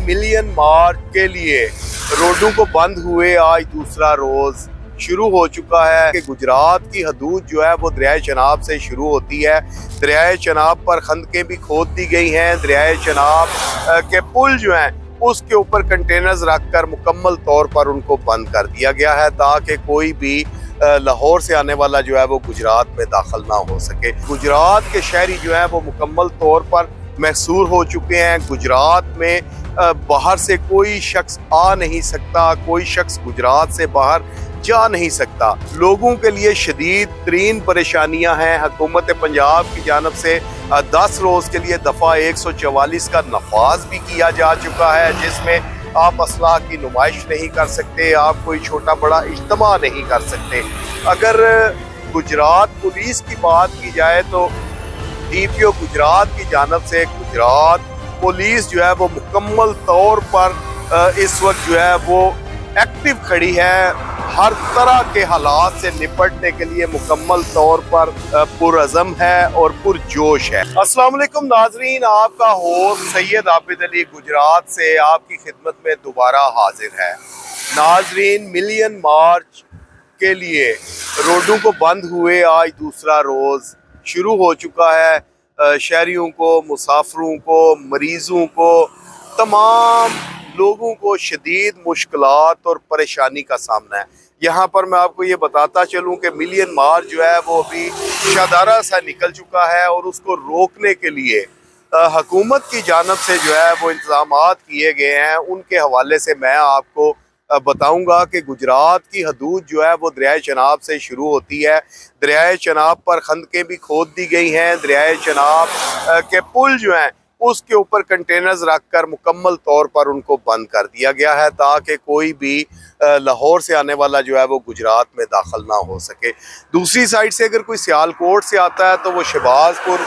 Million मार्च के लिए रोडों को बंद हुए आज दूसरा रोज शुरू हो चुका है कि गुजरात की हदूद जो है वो दरियाए चनाब से शुरू होती है। दरियाए चनाब पर खंदकें भी खोद दी गई हैं। दरियाए चनाब के पुल जो हैं उसके ऊपर कंटेनर्स रखकर मुकम्मल तौर पर उनको बंद कर दिया गया है ताकि कोई भी लाहौर से आने वाला जो है वो गुजरात में दाखिल ना हो सके। गुजरात के शहरी जो है वो मुकम्मल तौर पर महसूर हो चुके हैं। गुजरात में बाहर से कोई शख्स आ नहीं सकता, कोई शख्स गुजरात से बाहर जा नहीं सकता। लोगों के लिए शदीद तरीन परेशानियां हैं। हुकूमत पंजाब की जानब से 10 रोज के लिए दफ़ा 144 का नफाज भी किया जा चुका है, जिसमें आप असलाह की नुमाइश नहीं कर सकते, आप कोई छोटा बड़ा इज्तिमा नहीं कर सकते। अगर गुजरात पुलिस की बात की जाए तो DPO गुजरात की जानब से गुजरात पुलिस जो है वो मुकम्मल तौर पर इस वक्त जो है वो एक्टिव खड़ी है। हर तरह के हालात से निपटने के लिए मुकम्मल तौर पर पुरअज़म है और पुरजोश है। अस्सलाम वालेकुम नाजरीन, आपका होस्ट सैयद आबिद अली गुजरात से आपकी खिदमत में दोबारा हाजिर है। नाजरीन, मिलियन मार्च के लिए रोडों को बंद हुए आज दूसरा रोज़ शुरू हो चुका है। शहरियों को, मुसाफिरों को, मरीज़ों को, तमाम लोगों को शदीद मुश्किलात और परेशानी का सामना है। यहाँ पर मैं आपको ये बताता चलूँ कि मिलियन मार्च जो है वो अभी शादारा सा निकल चुका है और उसको रोकने के लिए हुकूमत की जानब से जो है वो इंतज़ामात किए गए हैं। उनके हवाले से मैं आपको बताऊंगा कि गुजरात की हदूद जो है वो दरियाए चनाब से शुरू होती है। दरियाए चनाब पर खंदकें भी खोद दी गई हैं। दरियाए चनाब के पुल जो हैं उसके ऊपर कंटेनर्स रखकर मुकम्मल तौर पर उनको बंद कर दिया गया है ताकि कोई भी लाहौर से आने वाला जो है वो गुजरात में दाखिल ना हो सके। दूसरी साइड से अगर कोई सियालकोट से आता है तो वो शहबाजपुर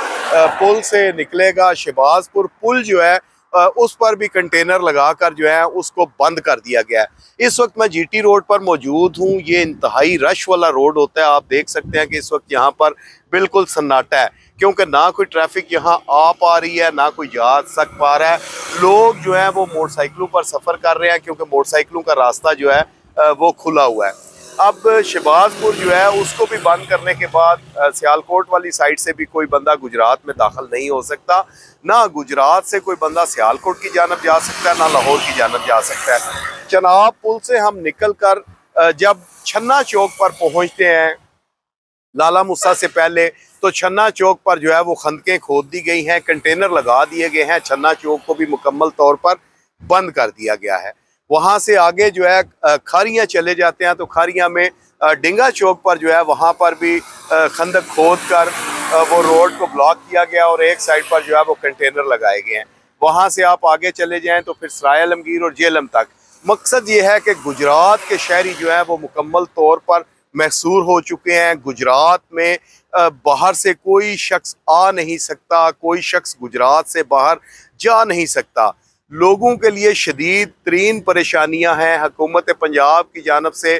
पुल से निकलेगा। शहबाजपुर पुल जो है उस पर भी कंटेनर लगाकर जो है उसको बंद कर दिया गया है। इस वक्त मैं GT रोड पर मौजूद हूँ। ये इंतहाई रश वाला रोड होता है। आप देख सकते हैं कि इस वक्त यहाँ पर बिल्कुल सन्नाटा है क्योंकि ना कोई ट्रैफिक यहाँ आ पा रही है, ना कोई जा सक पा रहा है। लोग जो है वो मोटरसाइकिलों पर सफ़र कर रहे हैं क्योंकि मोटरसाइकिलों का रास्ता जो है वो खुला हुआ है। अब शहबाजपुर जो है उसको भी बंद करने के बाद सियालकोट वाली साइड से भी कोई बंदा गुजरात में दाखिल नहीं हो सकता। ना गुजरात से कोई बंदा सियालकोट की जानब जा सकता है, ना लाहौर की जानब जा सकता है। चनाब पुल से हम निकल कर जब छन्ना चौक पर पहुंचते हैं, लाला मूसा से पहले, तो छन्ना चौक पर जो है वो खंदकें खोद दी गई हैं, कंटेनर लगा दिए गए हैं। छन्ना चौक को भी मुकम्मल तौर पर बंद कर दिया गया है। वहाँ से आगे जो है खारियाँ चले जाते हैं तो खारियाँ में डिंगा चौक पर जो है वहाँ पर भी खंदक खोद कर वो रोड को ब्लॉक किया गया और एक साइड पर जो है वो कंटेनर लगाए गए हैं। वहाँ से आप आगे चले जाएं तो फिर सराय आलमगीर और जेलम तक। मकसद ये है कि गुजरात के शहरी जो है वो मुकम्मल तौर पर महसूर हो चुके हैं। गुजरात में बाहर से कोई शख्स आ नहीं सकता, कोई शख्स गुजरात से बाहर जा नहीं सकता। लोगों के लिए शदीद तरीन परेशानियां हैं। हुकूमत पंजाब की जानब से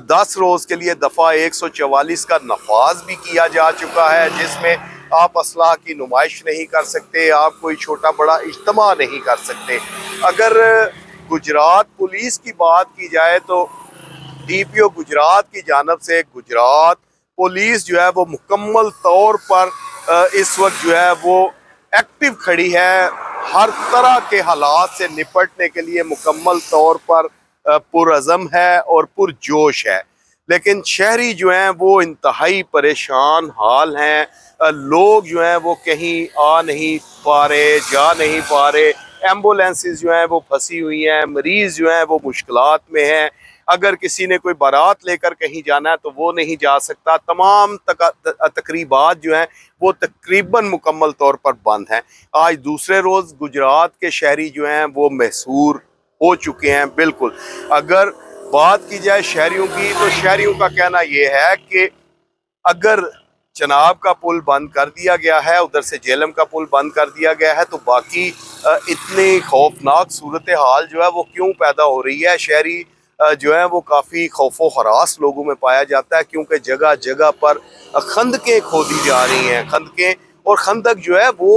10 रोज के लिए दफ़ा 144 का नफाज भी किया जा चुका है, जिसमें आप असलाह की नुमाइश नहीं कर सकते, आप कोई छोटा बड़ा इज्तिमा नहीं कर सकते। अगर गुजरात पुलिस की बात की जाए तो DPO गुजरात की जानब से गुजरात पुलिस जो है वो मुकम्मल तौर पर इस वक्त जो है वो एक्टिव खड़ी है। हर तरह के हालात से निपटने के लिए मुकम्मल तौर पर पुरअज़म है और पुरजोश है। लेकिन शहरी जो हैं वो इंतहाई परेशान हाल हैं। लोग जो हैं वो कहीं आ नहीं पा रहे, जा नहीं पा रहे। एम्बुलेंसेस जो हैं वो फंसी हुई हैं। मरीज़ जो हैं वो मुश्किलात में हैं। अगर किसी ने कोई बारात लेकर कहीं जाना है तो वो नहीं जा सकता। तमाम तकरीबात जो हैं वो तकरीबन मुकम्मल तौर पर बंद हैं। आज दूसरे रोज़ गुजरात के शहरी जो हैं वो महसूर हो चुके हैं। बिल्कुल अगर बात की जाए शहरियों की तो शहरियों का कहना ये है कि अगर चनाब का पुल बंद कर दिया गया है, उधर से जेलम का पुल बंद कर दिया गया है, तो बाकी इतनी खौफनाक सूरत हाल जो है वो क्यों पैदा हो रही है। शहरी जो है वो काफ़ी खौफो हरास लोगों में पाया जाता है क्योंकि जगह जगह पर खंदकें खोदी जा रही हैं। खंदकें और खंदक जो है वो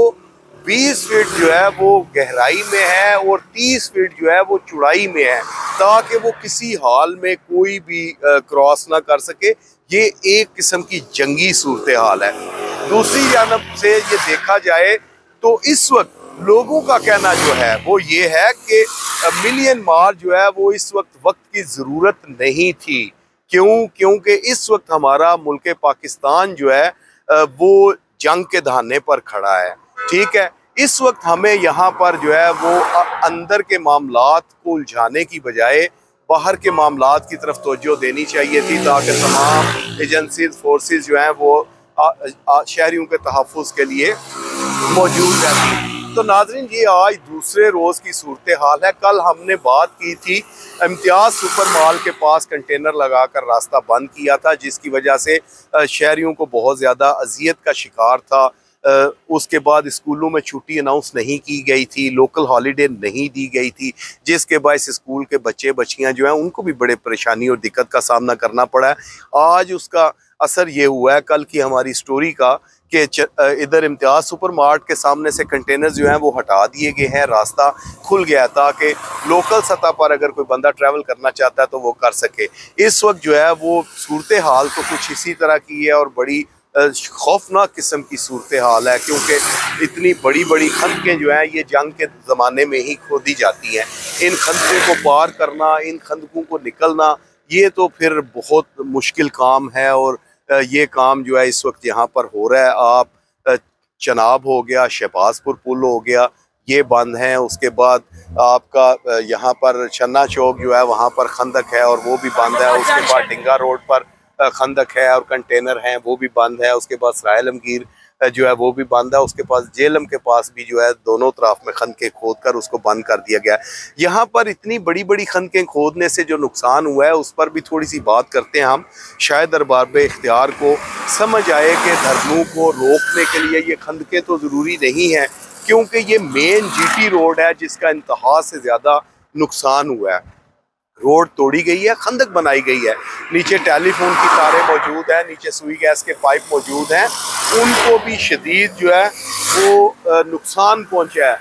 20 फीट जो है वो गहराई में है और 30 फीट जो है वो चौड़ाई में है, ताकि वो किसी हाल में कोई भी क्रॉस ना कर सके। ये एक किस्म की जंगी सूरत हाल है। दूसरी जानब से ये देखा जाए तो इस वक्त लोगों का कहना जो है वो ये है कि मिलियन मार्च जो है वो इस वक्त की ज़रूरत नहीं थी। क्योंकि इस वक्त हमारा मुल्क पाकिस्तान जो है वो जंग के दहाने पर खड़ा है। ठीक है, इस वक्त हमें यहाँ पर जो है वो अंदर के मामलात को उलझाने की बजाय बाहर के मामलात की तरफ तवज्जो देनी चाहिए थी, ताकि तमाम एजेंसीज फोर्सेस जो हैं वो शहरियों के तहफ़्फ़ुज़ के लिए मौजूद रहती। तो नाज़रीन, ये आज दूसरे रोज़ की सूरत हाल है। कल हमने बात की थी इम्तियाज़ सुपर माल के पास कंटेनर लगाकर रास्ता बंद किया था, जिसकी वजह से शहरियों को बहुत ज़्यादा अजियत का शिकार था। उसके बाद स्कूलों में छुट्टी अनाउंस नहीं की गई थी, लोकल हॉलीडे नहीं दी गई थी, जिसके बायस स्कूल के बच्चे बच्चियां जो हैं उनको भी बड़े परेशानी और दिक्कत का सामना करना पड़ा है। आज उसका असर ये हुआ है कल की हमारी स्टोरी का कि इधर इम्तियाज़ सुपर मार्ट के सामने से कंटेनर जो हैं वो हटा दिए गए हैं, रास्ता खुल गया ताकि लोकल सतह पर अगर कोई बंदा ट्रैवल करना चाहता है तो वो कर सके। इस वक्त जो है वो सूरत हाल तो कुछ इसी तरह की है और बड़ी खौफनाक किस्म की सूरत हाल है, क्योंकि इतनी बड़ी बड़ी खंदकें जो हैं ये जंग के ज़माने में ही खोदी जाती हैं। इन खंदकों को पार करना, इन खंदकों को निकलना, ये तो फिर बहुत मुश्किल काम है। और ये काम जो है इस वक्त यहाँ पर हो रहा है। आप चनाब हो गया, शहबाजपुर पुल हो गया, ये बंद हैं। उसके बाद आपका यहाँ पर छन्ना चौक जो है वहाँ पर खंदक है और वो भी बंद है। उसके बाद डिंगा रोड पर खंदक है और कंटेनर हैं, वो भी बंद है। उसके बाद सराय आलमगीर जो है वो भी बंद है। उसके पास जेलम के पास भी जो है दोनों तरफ में खंदकें खोद कर उसको बंद कर दिया गया है। यहाँ पर इतनी बड़ी बड़ी खंदकें खोदने से जो नुकसान हुआ है उस पर भी थोड़ी सी बात करते हैं हम। शायद अरबाब इख्तियार को समझ आए कि धरनों को रोकने के लिए ये खंदकें तो ज़रूरी नहीं हैं, क्योंकि ये मेन जीटी रोड है जिसका इंतहा से ज़्यादा नुकसान हुआ है। रोड तोड़ी गई है, खंदक बनाई गई है, नीचे टेलीफोन की तारें मौजूद हैं, नीचे सुई गैस के पाइप मौजूद हैं, उनको भी शदीद जो है वो नुकसान पहुंचा है।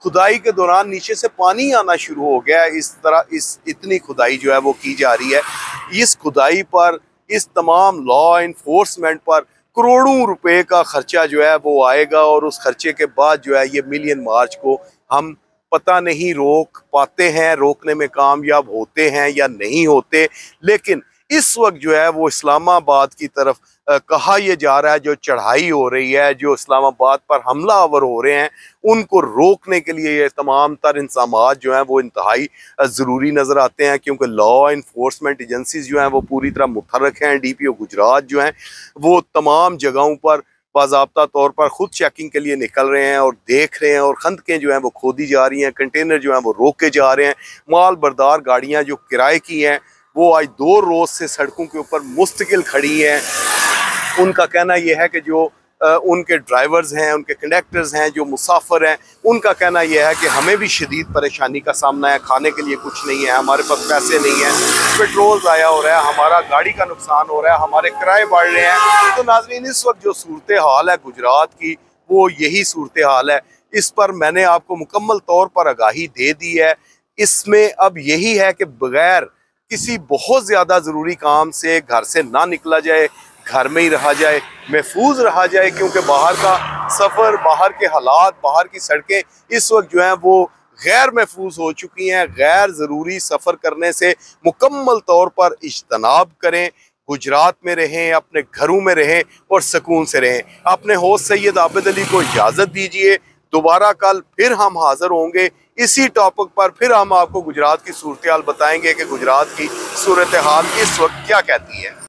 खुदाई के दौरान नीचे से पानी आना शुरू हो गया है। इस तरह इतनी खुदाई जो है वो की जा रही है। इस खुदाई पर, इस तमाम लॉ इन्फोर्समेंट पर करोड़ों रुपए का खर्चा जो है वो आएगा और उस खर्चे के बाद जो है ये मिलियन मार्च को हम पता नहीं रोक पाते हैं, रोकने में कामयाब होते हैं या नहीं होते। लेकिन इस वक्त जो है वो इस्लामाबाद की तरफ कहा यह जा रहा है, जो चढ़ाई हो रही है, जो इस्लामाबाद पर हमलावर हो रहे हैं, उनको रोकने के लिए ये तमाम तर इंतजामात जो हैं वो इंतहाई ज़रूरी नज़र आते हैं, क्योंकि लॉ इन्फोर्समेंट एजेंसीज जो हैं वो पूरी तरह मुतहरक हैं। DPO गुजरात जो हैं वो तमाम जगहों पर बाज़ाब्ता तौर पर खुद चेकिंग के लिए निकल रहे हैं और देख रहे हैं, और खंदकें जो हैं वो खोदी जा रही हैं, कंटेनर जो हैं वो रोके जा रहे हैं। माल बरदार गाड़ियां जो किराए की हैं वो आज 2 रोज़ से सड़कों के ऊपर मुस्तकिल खड़ी हैं। उनका कहना यह है कि जो उनके ड्राइवर्स हैं, उनके कंडक्टर्स हैं, जो मुसाफिर हैं, उनका कहना यह है कि हमें भी शदीद परेशानी का सामना है, खाने के लिए कुछ नहीं है, हमारे पास पैसे नहीं हैं, पेट्रोल ज़ाया हो रहा है, हमारा गाड़ी का नुकसान हो रहा है, हमारे किराए बढ़ रहे हैं। तो नाज़रीन, इस वक्त जो सूरत हाल है गुजरात की वो यही सूरत हाल है। इस पर मैंने आपको मुकम्मल तौर पर आगाही दे दी है। इसमें अब यही है कि बगैर किसी बहुत ज़्यादा ज़रूरी काम से घर से ना निकला जाए, घर में ही रहा जाए, महफूज रहा जाए, क्योंकि बाहर का सफ़र, बाहर के हालात, बाहर की सड़कें इस वक्त जो हैं वो गैर महफूज हो चुकी हैं। गैर ज़रूरी सफ़र करने से मुकम्मल तौर पर इज्तनाब करें, गुजरात में रहें, अपने घरों में रहें और सुकून से रहें। अपने होस्ट सैयद आबिद अली को इजाज़त दीजिए। दोबारा कल फिर हम हाज़िर होंगे इसी टॉपिक पर। फिर हम आपको गुजरात की सूरत हाल बताएंगे कि गुजरात की सूरत हाल इस वक्त क्या कहती है।